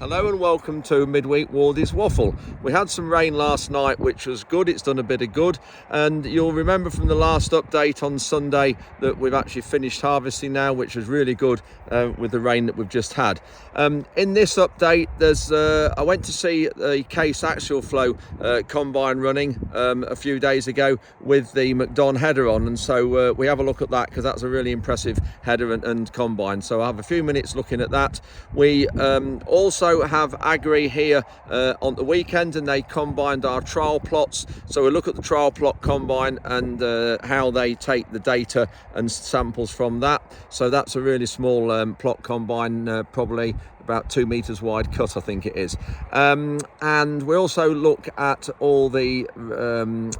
Hello and welcome to Midweek Wardy's Waffle. We had some rain last night, which was good. It's done a bit of good, and you'll remember from the last update on Sunday that we've actually finished harvesting now, which was really good with the rain that we've just had. In this update, I went to see the Case Axial Flow combine running a few days ago with the McDon header on, and so we have a look at that because that's a really impressive header and combine. So I'll have a few minutes looking at that. We also have Agrii here on the weekend, and they combined our trial plots. So we'll look at the trial plot combine and how they take the data and samples from that. So that's a really small plot combine, probably about 2 meters wide cut, I think it is. And we also look at all the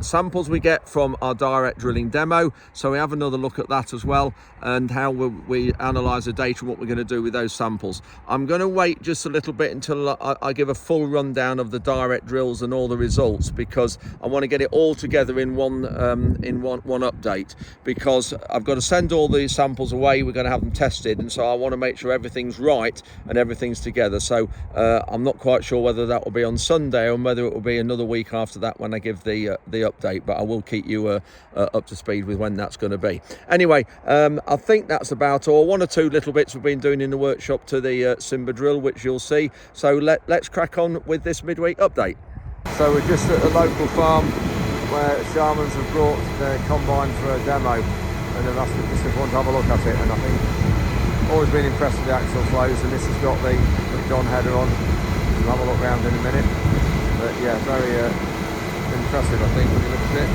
samples we get from our direct drilling demo. So we have another look at that as well, and how we analyze the data and what we're going to do with those samples. I'm going to wait just a little bit until I give a full rundown of the direct drills and all the results, because I want to get it all together in one update, because I've got to send all these samples away. We're going to have them tested, and so I want to make sure everything's right and everything's together. So I'm not quite sure whether that will be on Sunday or whether it will be another week after that when I give the update, but I will keep you up to speed with when that's going to be. Anyway, I think that's about all. One or two little bits we've been doing in the workshop to the Simba drill, which you'll see. So let's crack on with this midweek update. So we're just at the local farm where Sharmans have brought their combine for a demo, and they've asked me just if I want to have a look at it, and I think always been impressed with the axial flows, and this has got the McDon header on. We'll have a look around in a minute, but yeah, very impressive, I think, when you look at it.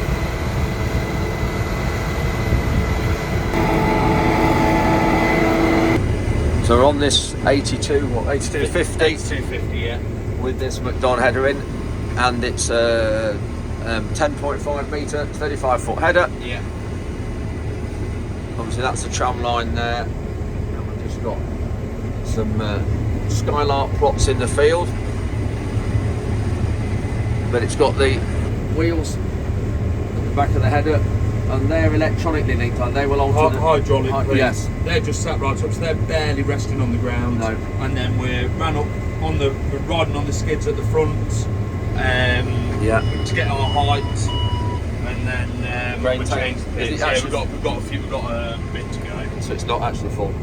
So we're on this 8250? 8250, yeah. With this McDon header in, and it's 10.5 metre, 35 foot header. Yeah. Obviously that's the tram line there. Just got some skylark plots in the field, but it's got the wheels at the back of the header, and they're electronically linked, and they will alter hydraulically. Yes, they're just sat right up, so they're barely resting on the ground. No. And then we're riding on the skids at the front, yeah, to get our height, and then Brain we tank. change the bits. Yeah, we've got a bit to go. so it's not actually full.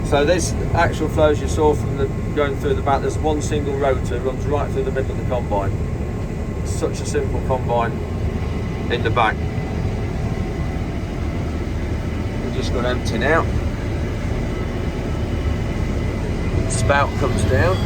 So this actual flows you saw from going through the back, there's one single rotor runs right through the middle of the combine. It's such a simple combine in the back. We're just going to empty now. Spout comes down.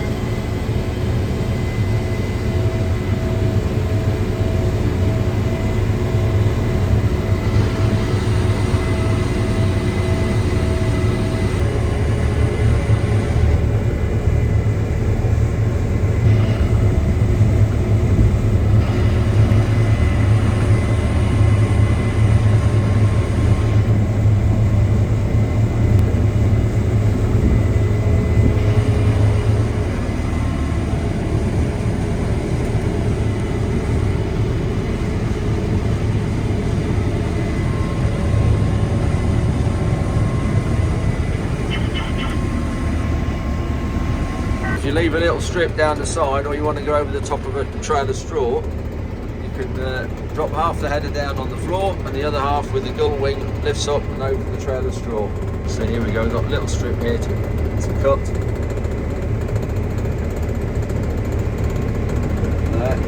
If you leave a little strip down the side, or you want to go over the top of a trail of straw, you can drop half the header down on the floor, and the other half with the gull wing lifts up and over the trail of straw. So here we go, we've got a little strip here to cut. There.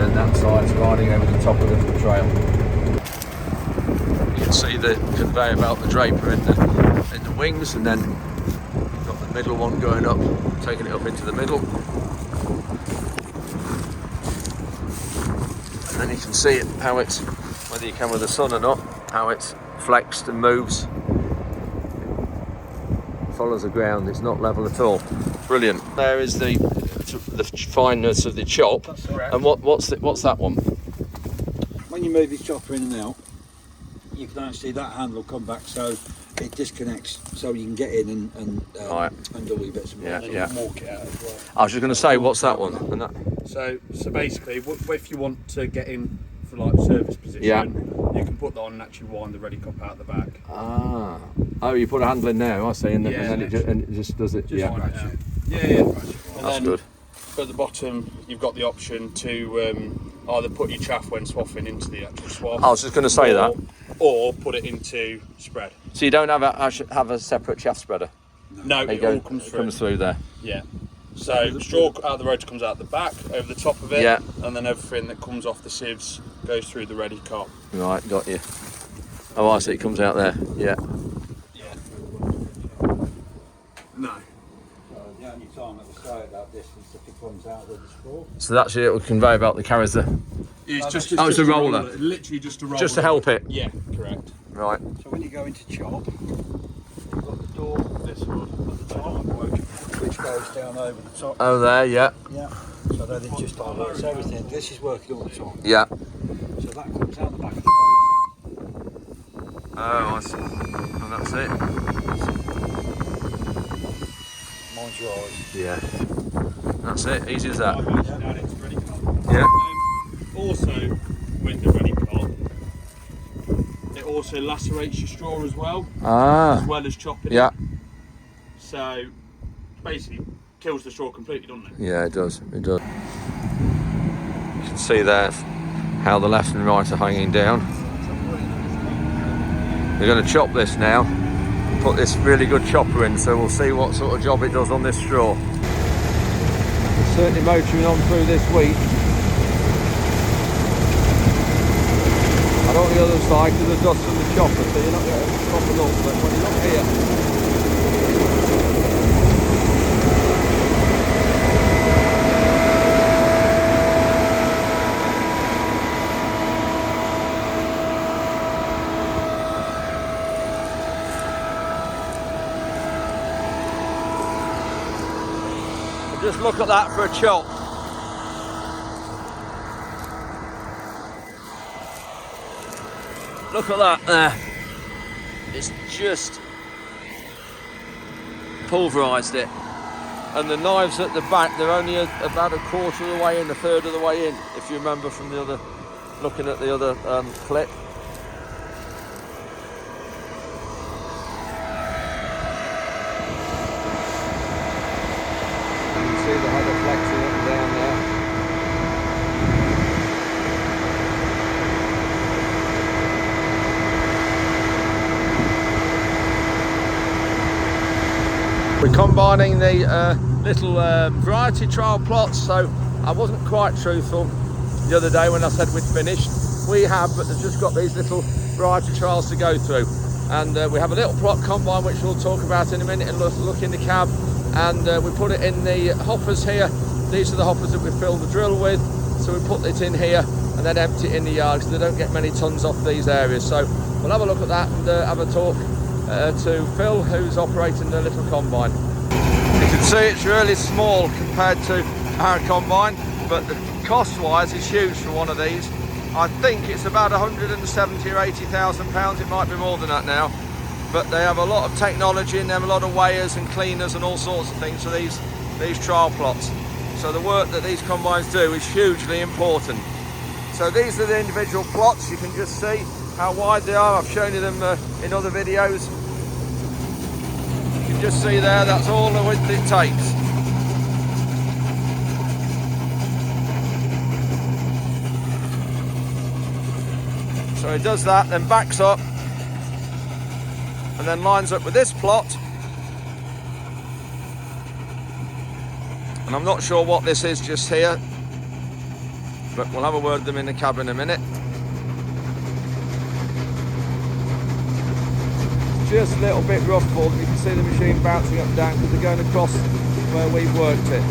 And that side's riding over the top of the trail. You can see the conveyor belt, the draper in the wings, and then you've got the middle one going up, taking it up into the middle. And then you can see it, how it's, whether you can with the sun or not, how it's flexed and moves. Follows the ground, it's not level at all. Brilliant. There is the fineness of the chop. That's correct. And what's that one? When you move your chopper in and out, you can actually, that handle come back so it disconnects, so you can get in and Right. undo your bits and bobs. Yeah. Walk it out as well. I was just going to say, what's that one? And that, So basically, if you want to get in for like service position, Yeah. you can put that on and actually wind the ready cup out the back. Ah. Oh, you put a handle in there, I see, and then it just does it. Just Yeah. wind it out. Yeah. And That's then good. at the bottom, you've got the option to either put your chaff when swathing into the actual swath. I was just going to say that. Or put it into spread. So you don't have a separate chaff spreader? No, it all comes through. Comes through there. Yeah. So straw out of the rotor comes out the back, over the top of it, Yeah. and then everything that comes off the sieves goes through the ready cop. Right, got you. Oh, I see, it comes out there. Yeah. Yeah. No. The only time it will stay at that distance if it comes out with the straw. So that's your little conveyor belt that carries the. It's just a roller. Literally just a roller. Just to help it. Yeah, correct. Right. So when you go into chop, you've got the door This one at the top. which goes down over the top. Oh, there, yeah. Yeah. So then it just diverts everything. This is working all the time. Yeah. So that comes out the back of the rotor. Oh, I see. And that's it. Mind your eyes. Yeah. That's it. Easy as that. Down into ready cop. Yeah. Also, with the ready cop, it also lacerates your straw as well Ah. as chopping Yeah. it. So basically kills the straw completely, doesn't it? Yeah, it does. It does. You can see there how the left and right are hanging down. We're going to chop this now. Put this really good chopper in, so we'll see what sort of job it does on this straw. It's certainly motoring on through this week. And on the other side, to the dust from the chopper, so you're not getting a proper look, but when you're not here. Just look at that for a chop. Look at that there. It's just pulverised it. And the knives at the back, they're only about a quarter of the way in, a third of the way in, if you remember from the other, looking at the other clip. See the header flexing up and down there. We're combining the little variety trial plots, so I wasn't quite truthful the other day when I said we'd finished. We have, but they've just got these little variety trials to go through. And we have a little plot combine which we'll talk about in a minute, and look in the cab. And we put it in the hoppers here. These are the hoppers that we fill the drill with, so we put it in here and then empty it in the yard, because they don't get many tons off these areas. So we'll have a look at that and have a talk to Phil, who's operating the little combine. You can see it's really small compared to our combine, but the cost wise is huge for one of these. I think it's about 170 or 80,000 pounds, it might be more than that now. But they have a lot of technology in them, a lot of weighers and cleaners and all sorts of things for these trial plots. So the work that these combines do is hugely important. So these are the individual plots. You can just see how wide they are. I've shown you them in other videos. You can just see there, that's all the width it takes. So it does that, then backs up, and then lines up with this plot. And I'm not sure what this is just here, but we'll have a word with them in the cab in a minute. Just a little bit rough for them. You can see the machine bouncing up and down because they're going across where we've worked it.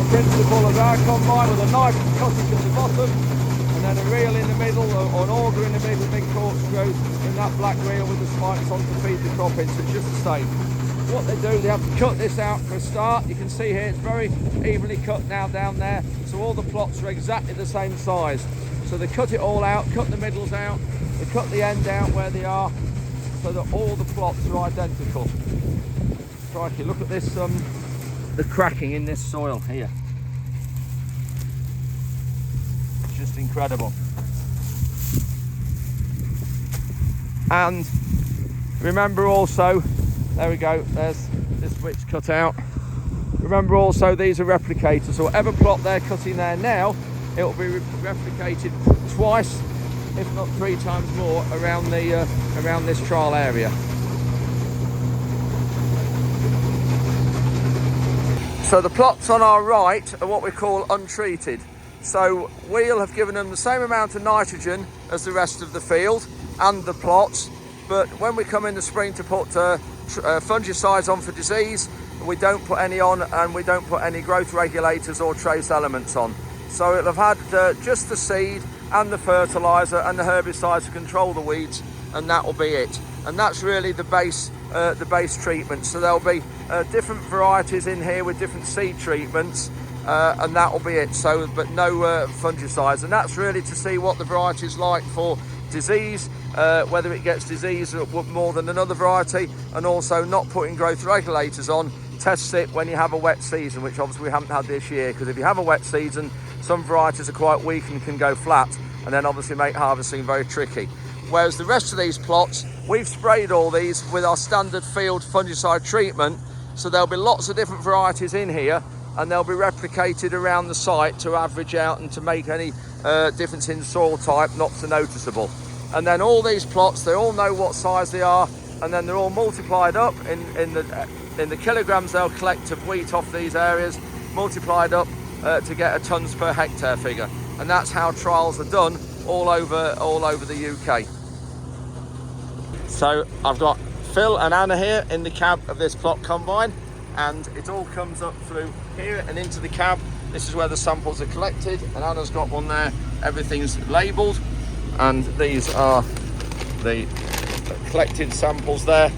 Principle of our combine, with a knife cutting at the bottom and then a reel in the middle, or an auger in the middle, big corkscrew in that black reel with the spikes on to feed the crop in, so it's just the same. what they do, they have to cut this out for a start. You can see here it's very evenly cut now down there, so all the plots are exactly the same size. So they cut it all out, cut the middles out, they cut the end out where they are, so that all the plots are identical. Crikey, look at this, the cracking in this soil here. It's just incredible. And remember also, there we go, there's this switch cut out. Remember also, these are replicators, so whatever plot they're cutting there now, it will be replicated twice, if not 3 times more, around this trial area. So the plots on our right are what we call untreated. So we'll have given them the same amount of nitrogen as the rest of the field and the plots, but when we come in the spring to put fungicides on for disease, we don't put any on, and we don't put any growth regulators or trace elements on. So it'll have had just the seed and the fertilizer and the herbicides to control the weeds, and that will be it. And that's really the base treatment. So there'll be different varieties in here with different seed treatments, and that will be it. So, but no fungicides, and that's really to see what the variety is like for disease, whether it gets disease more than another variety, and also not putting growth regulators on tests it when you have a wet season, which obviously we haven't had this year, because if you have a wet season, some varieties are quite weak and can go flat, and then obviously make harvesting very tricky. Whereas the rest of these plots, we've sprayed all these with our standard field fungicide treatment, so there'll be lots of different varieties in here, and they'll be replicated around the site to average out and to make any difference in soil type not so noticeable. And then all these plots, they all know what size they are, and then they're all multiplied up in the kilograms they'll collect of wheat off these areas, multiplied up to get a tonnes per hectare figure. And that's how trials are done all over the UK. So I've got Phil and Anna here in the cab of this plot combine, and it all comes up through here and into the cab. This is where the samples are collected, and Anna's got one there. Everything's labelled, and these are the collected samples there.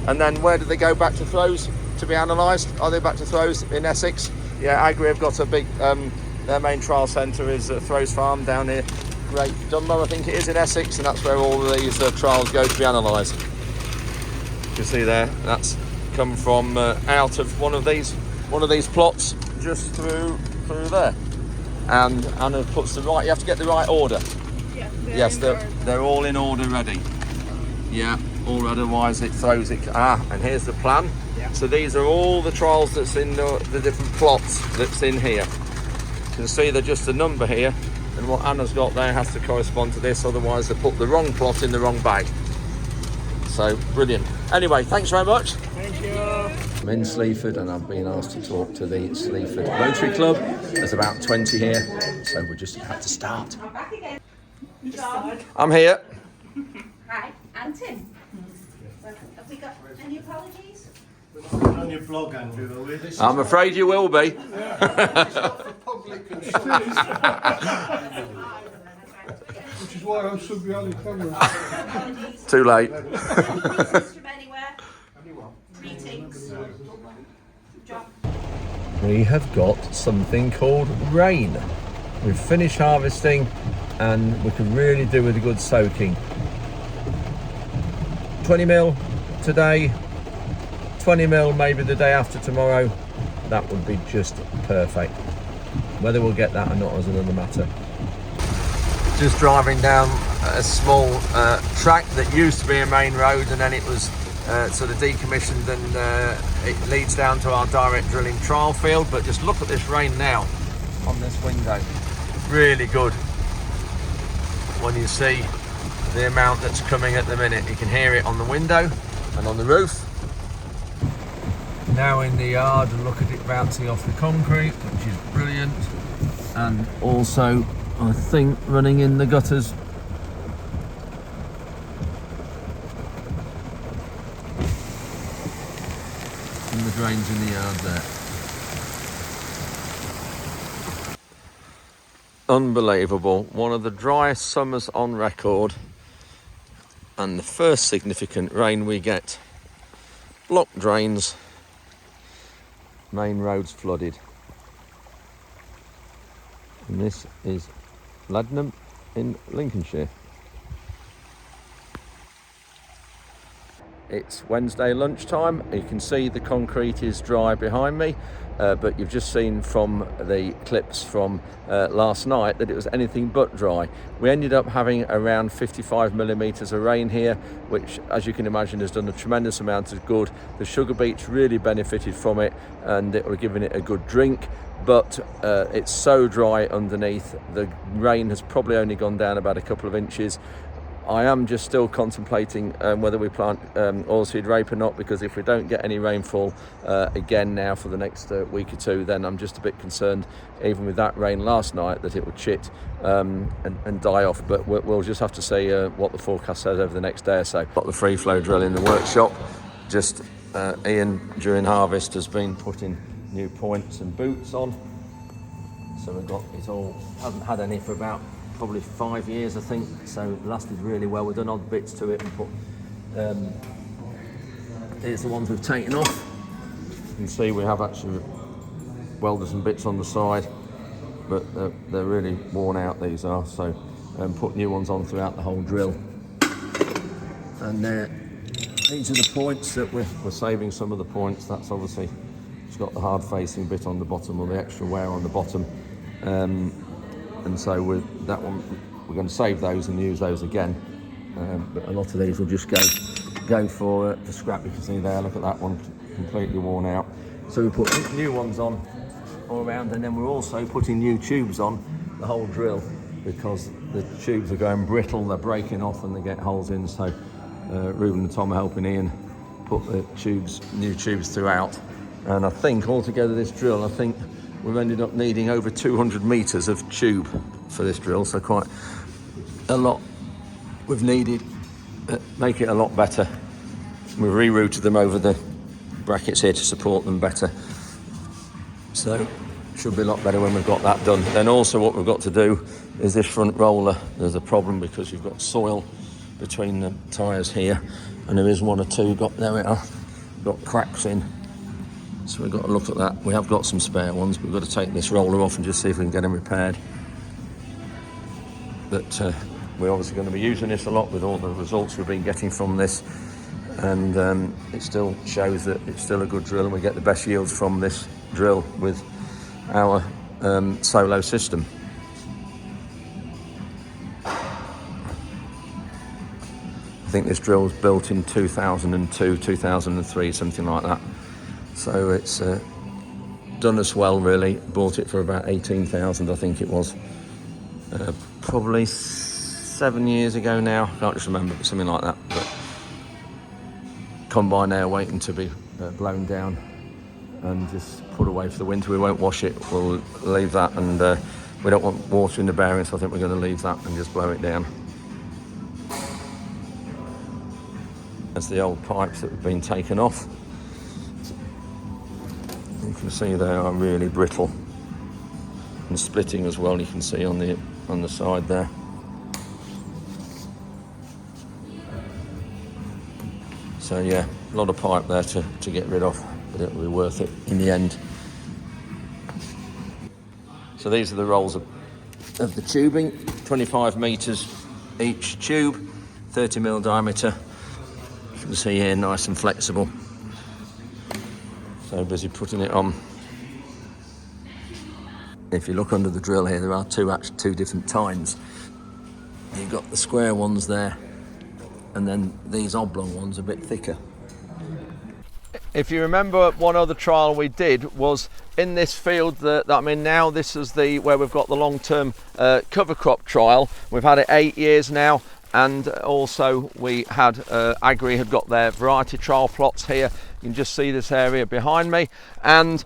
And then where do they go back to Throws to be analysed? Are they back to Throws in Essex? Yeah, Agrii have got a big, their main trial centre is Throws Farm down here. Great Dunbar, I think it is, in Essex, and that's where all of these trials go to be analysed. You can see there, that's come from out of one of these plots just through there. And Anna puts the right, you have to get the right order. Yeah, yes, they're all in order ready. Yeah, or otherwise it throws it. And here's the plan. Yeah. So these are all the trials that's in the different plots that's in here. You can see they're just a number here, and what Anna's got there has to correspond to this, otherwise they put the wrong plot in the wrong bag. So brilliant. Anyway, thanks very much. Thank you. I'm in Sleaford, and I've been asked to talk to the Sleaford Rotary Club. There's about 20 here, so we're just about to start. I'm back again. John. I'm here. Hi, I'm Tim. Well, have we got any apologies? On your blog, Andrew, are we? I'm afraid you will be. Which is why I'm stood behind the camera. Apologies. Too late. From anywhere. Greetings. John. We have got something called rain. We've finished harvesting, and we could really do with a good soaking. 20 mil today, 20 mil maybe the day after tomorrow. That would be just perfect. Whether we'll get that or not is another matter. Just driving down a small track that used to be a main road, and then it was sort of decommissioned, and it leads down to our direct drilling trial field. But just look at this rain now on this window. Really good when you see the amount that's coming at the minute. You can hear it on the window and on the roof. Now in the yard, and look at it bouncing off the concrete, which is brilliant. And also, I think, running in the gutters. And the drains in the yard there. Unbelievable. One of the driest summers on record, and the first significant rain we get. blocked drains, main roads flooded. And this is Ladnam in Lincolnshire. It's Wednesday lunchtime. You can see the concrete is dry behind me, but you've just seen from the clips from last night that it was anything but dry. We ended up having around 55 millimetres of rain here, which, as you can imagine, has done a tremendous amount of good. The sugar beets really benefited from it, and it was giving it a good drink. But it's so dry underneath. The rain has probably only gone down about a couple of inches. I am just still contemplating whether we plant oilseed rape or not, because if we don't get any rainfall again now for the next week or two, then I'm just a bit concerned, even with that rain last night, that it would chit and die off. But we'll just have to see what the forecast says over the next day or so. Got the free flow drill in the workshop. Just Ian, during harvest, has been putting new points and boots on. So we've got it all, haven't had any for about probably 5 years, I think, so it lasted really well. We've done odd bits to it and put here's the ones we've taken off. You can see we have actually welded some bits on the side, but they're really worn out, these are, so put new ones on throughout the whole drill. And these are the points that we're saving. Some of the points, that's obviously, it's got the hard facing bit on the bottom, or the extra wear on the bottom. And so with that one, we're going to save those and use those again. But a lot of these will just go for scrap. You can see there, look at that one, completely worn out. So we put new ones on all around, and then we're also putting new tubes on the whole drill, because the tubes are going brittle, they're breaking off and they get holes in. So Ruben and Tom are helping Ian put the new tubes throughout. And I think altogether this drill, I think we've ended up needing over 200 metres of tube for this drill, so quite a lot we've needed. Make it a lot better. We've rerouted them over the brackets here to support them better, so should be a lot better when we've got that done. Then also what we've got to do is this front roller. There's a problem because you've got soil between the tyres here, and there is one or two there we are, got cracks in. So we've got to look at that. We have got some spare ones, but we've got to take this roller off and just see if we can get them repaired. But we're obviously going to be using this a lot with all the results we've been getting from this, and it still shows that it's still a good drill, and we get the best yields from this drill with our solo system. I think this drill was built in 2002, 2003, something like that. So it's done us well, really. Bought it for about 18,000, I think it was. Probably 7 years ago now. I can't just remember, but something like that. But combine now waiting to be blown down and just put away for the winter. We won't wash it. We'll leave that, and we don't want water in the bearing, so I think we're going to leave that and just blow it down. That's the old pipes that have been taken off. You can see they are really brittle and splitting as well. You can see on the side there. So yeah, a lot of pipe there to get rid of, but it'll be worth it in the end. So these are the rolls of the tubing, 25 metres each tube, 30mm diameter. You can see here, nice and flexible. So busy putting it on. If you look under the drill here, there are two different tines. You've got the square ones there, and then these oblong ones a bit thicker. If you remember, one other trial we did was in this field that I'm in now. This is where we've got the long-term cover crop trial. We've had it 8 years now, and also we had Agrii had got their variety trial plots here. You can just see this area behind me, and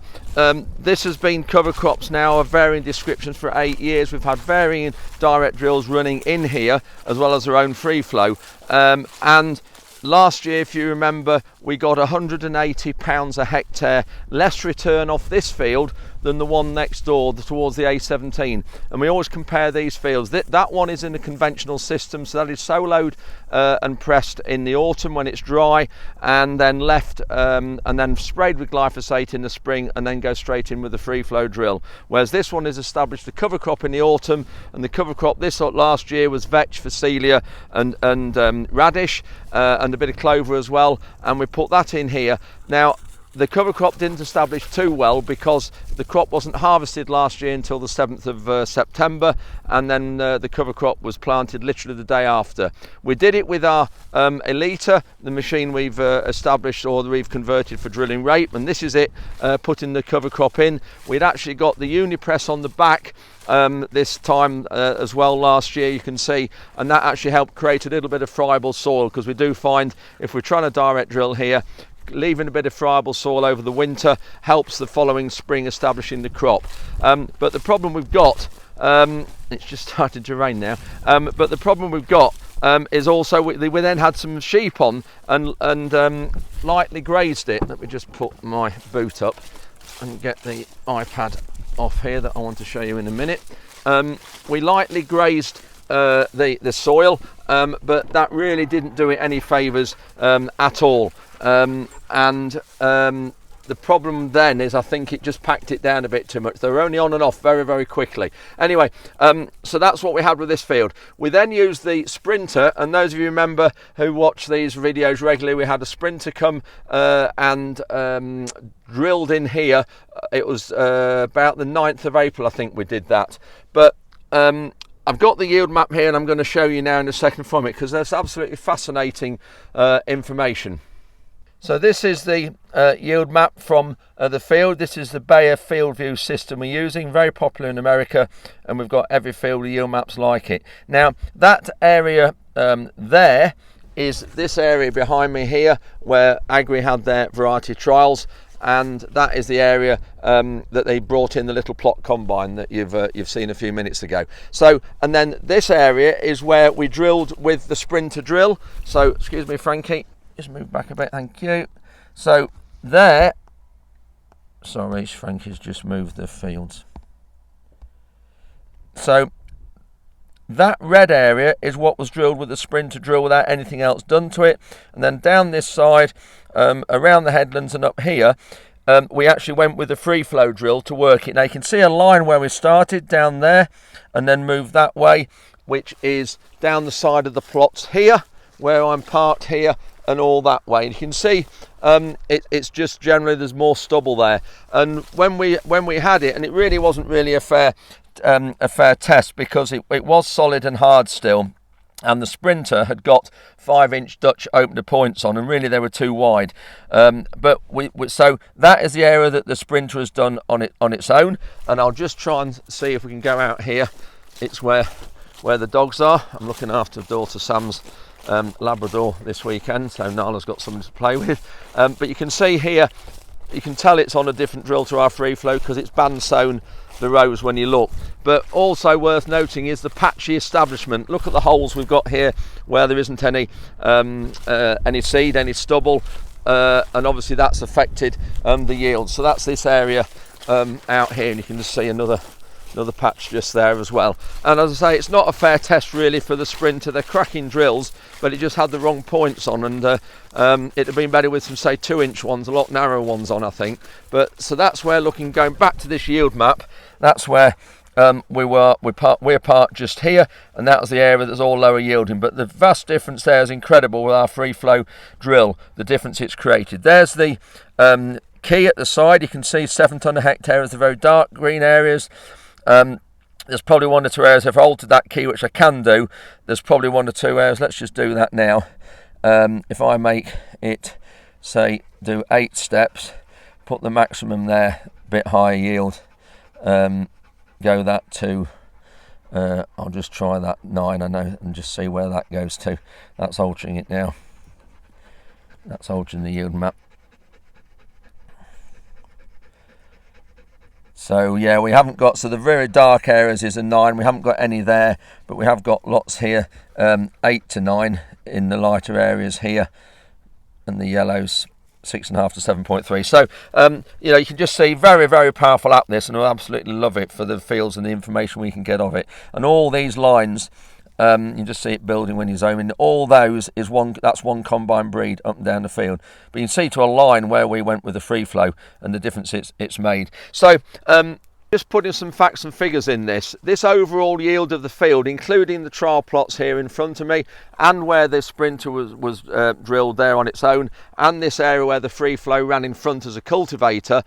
this has been cover crops now of varying descriptions for 8 years. We've had varying direct drills running in here, as well as our own free flow, and last year, if you remember, we got £180 a hectare less return off this field than the one next door towards the A17, and we always compare these fields. That one is in a conventional system, so that is soloed and pressed in the autumn when it's dry, and then left and then sprayed with glyphosate in the spring, and then go straight in with the free flow drill. Whereas this one is established the cover crop in the autumn, and the cover crop this last year was vetch, phacelia and radish and a bit of clover as well, and we put that in here. Now the cover crop didn't establish too well because the crop wasn't harvested last year until the 7th of September, and then the cover crop was planted literally the day after. We did it with our Elita, the machine we've established or we've converted for drilling rape, and this is it putting the cover crop in. We'd actually got the Unipress on the back this time as well last year, you can see, and that actually helped create a little bit of friable soil, because we do find if we're trying to direct drill here, leaving a bit of friable soil over the winter helps the following spring establishing the crop. But the problem we've got, it's just started to rain now, but the problem we've got is also we then had some sheep on and lightly grazed it. Let me just put my boot up and get the iPad off here that I want to show you in a minute. We lightly grazed the soil, but that really didn't do it any favours at all. The problem then is I think it just packed it down a bit too much. They were only on and off very, very quickly. Anyway, so that's what we had with this field. We then used the Sprinter, and those of you remember who watch these videos regularly, we had a Sprinter come and drilled in here. It was about the 9th of April, I think we did that. But I've got the yield map here, and I'm going to show you now in a second from it, because that's absolutely fascinating information. So this is the yield map from the field. This is the Bayer field view system we're using, very popular in America, and we've got every field with yield maps like it. Now that area there is this area behind me here where Agrii had their variety trials, and that is the area that they brought in the little plot combine that you've seen a few minutes ago. So, and then this area is where we drilled with the Sprinter drill. So, excuse me, Frankie, just move back a bit, thank you. So there, sorry, Frankie's just moved the fields. So that red area is what was drilled with the Sprinter drill without anything else done to it. And then down this side, around the headlands and up here, we actually went with the free flow drill to work it. Now you can see a line where we started down there and then moved that way, which is down the side of the plots here, where I'm parked here, and all that way. And you can see it's just generally there's more stubble there. And when we had it, and it really wasn't really a fair test, because it was solid and hard still, and the Sprinter had got 5-inch Dutch opener points on, and really they were too wide. But so that is the area that the Sprinter has done on its own, and I'll just try and see if we can go out here. It's where the dogs are. I'm looking after daughter Sam's Labrador this weekend, so Nala's got something to play with. But you can see here, you can tell it's on a different drill to our free flow because it's band sewn the rows when you look. But also worth noting is the patchy establishment. Look at the holes we've got here where there isn't any seed, any stubble, and obviously that's affected the yield. So that's this area out here, and you can just see another patch just there as well. And as I say, it's not a fair test really for the Sprinter. They're cracking drills, but it just had the wrong points on, and it'd have been better with some, say, 2-inch ones, a lot narrower ones on, I think. But so that's where, going back to this yield map, that's where we're parked just here, and that was the area that's all lower yielding. But the vast difference there is incredible with our free flow drill, the difference it's created. There's the key at the side. You can see 7 tonne a hectare is the very dark green areas. There's probably 1 or 2 areas. If I altered that key, which I can do, there's probably 1 or 2 areas. Let's just do that now. If I make it, say, do 8 steps, put the maximum there, a bit higher yield, go that to, I'll just try that 9, I know, and just see where that goes to. That's altering it now. That's altering the yield map. So yeah, we haven't got, so the very dark areas is a 9, we haven't got any there, but we have got lots here, 8 to 9 in the lighter areas here, and the yellows 6.5 to 7.3. So you know, you can just see very, very powerful app this, and I absolutely love it for the fields and the information we can get of it. And all these lines, you just see it building when you zoom in. All those is that's one combine breed up and down the field. But you can see to a line where we went with the free flow and the difference it's made. So just putting some facts and figures in this overall yield of the field, including the trial plots here in front of me, and where the Sprinter was drilled there on its own, and this area where the free flow ran in front as a cultivator,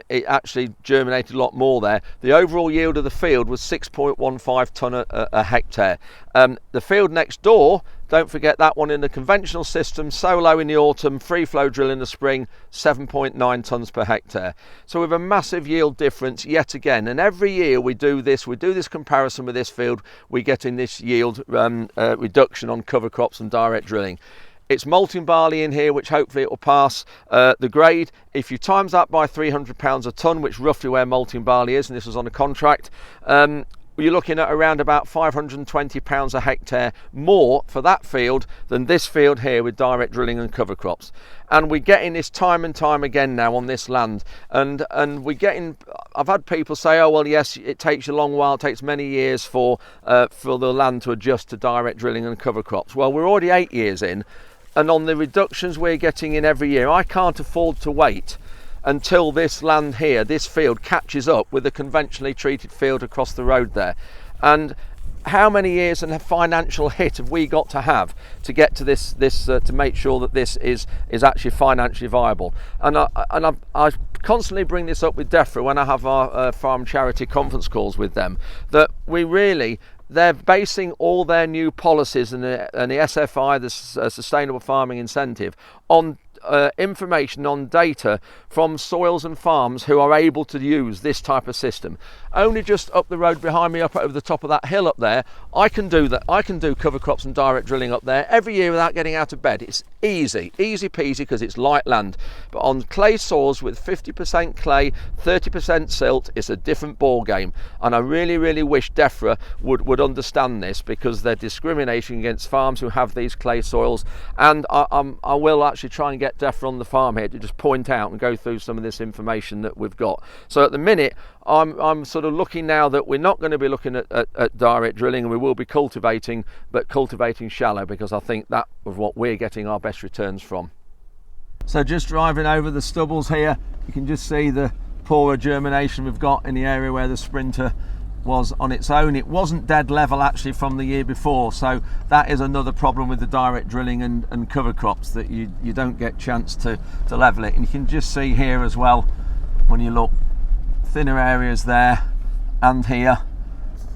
it actually germinated a lot more there. The overall yield of the field was 6.15 tonne a hectare. The field next door, don't forget that one in the conventional system, solo in the autumn, free flow drill in the spring, 7.9 tonnes per hectare. So we have a massive yield difference yet again, and every year we do this comparison with this field, we get in this yield reduction on cover crops and direct drilling. It's malting barley in here, which hopefully it will pass the grade. If you times that by £300 a tonne, which roughly where malting barley is, and this was on a contract, you're looking at around about £520 a hectare more for that field than this field here with direct drilling and cover crops. And we're getting this time and time again now on this land, and we're getting, I've had people say, oh well, yes, it takes a long while, it takes many years for the land to adjust to direct drilling and cover crops. Well, we're already 8 years in, and on the reductions we're getting in every year, I can't afford to wait until this land here, this field, catches up with the conventionally treated field across the road there. And how many years and a financial hit have we got to have to get to this to make sure that this is actually financially viable? And I constantly bring this up with DEFRA when I have our farm charity conference calls with them, that they're basing all their new policies and the SFI, the Sustainable Farming Incentive, on information, on data from soils and farms who are able to use this type of system. Only just up the road behind me, up over the top of that hill up there, I can do that. I can do cover crops and direct drilling up there every year without getting out of bed. It's easy peasy, because it's light land. But on clay soils with 50% clay, 30% silt, it's a different ball game. And I really, really wish DEFRA would understand this, because they're discriminating against farms who have these clay soils. And I will actually try and get DEFRA on the farm here to just point out and go through some of this information that we've got. So at the minute, I'm sort of looking now that we're not going to be looking at direct drilling, and we will be cultivating, but cultivating shallow, because I think that is what we're getting our best returns from. So just driving over the stubbles here, you can just see the poorer germination we've got in the area where the Sprinter was on its own. It wasn't dead level actually from the year before, so that is another problem with the direct drilling and cover crops, that you don't get chance to level it. And you can just see here as well, when you look, thinner areas there and here,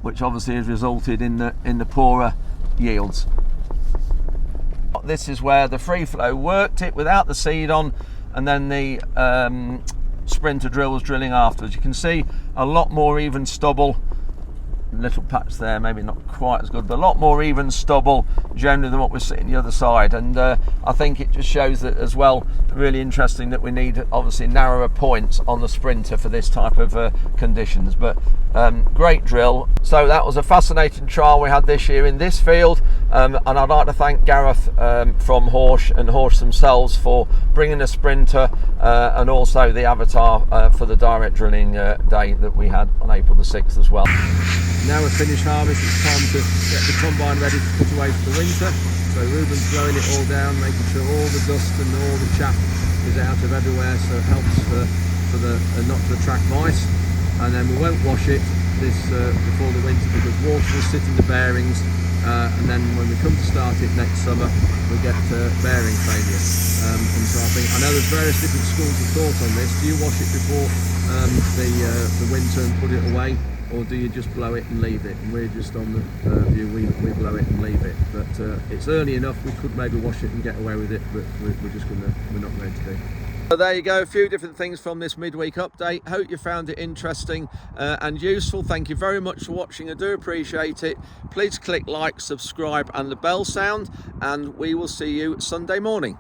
which obviously has resulted in the poorer yields. This is where the free flow worked it without the seed on, and then the Sprinter drill was drilling afterwards. You can see a lot more even stubble, little patch there, maybe not quite as good, but a lot more even stubble generally than what we're seeing the other side. And I think it just shows that as well, really interesting, that we need obviously narrower points on the Sprinter for this type of conditions. But great drill. So that was a fascinating trial we had this year in this field, and I'd like to thank Gareth from Horsh and Horsh themselves for bringing the Sprinter and also the Avatar for the direct drilling day that we had on April the 6th as well. Now we've finished harvest, it's time to get the combine ready to put away for the winter. So Ruben's blowing it all down, making sure all the dust and all the chaff is out of everywhere, so it helps not to attract mice. And then we won't wash it before the winter, because water will sit in the bearings, and then when we come to start it next summer, we get bearing failure. And so I know there's various different schools of thought on this. Do you wash it before the winter and put it away, or do you just blow it and leave it? And we're just on the view we blow it and leave it. But it's early enough, we could maybe wash it and get away with it, but we're not going to do. So there you go, a few different things from this midweek update. Hope you found it interesting and useful. Thank you very much for watching, I do appreciate it. Please click like, subscribe and the bell sound, and we will see you Sunday morning.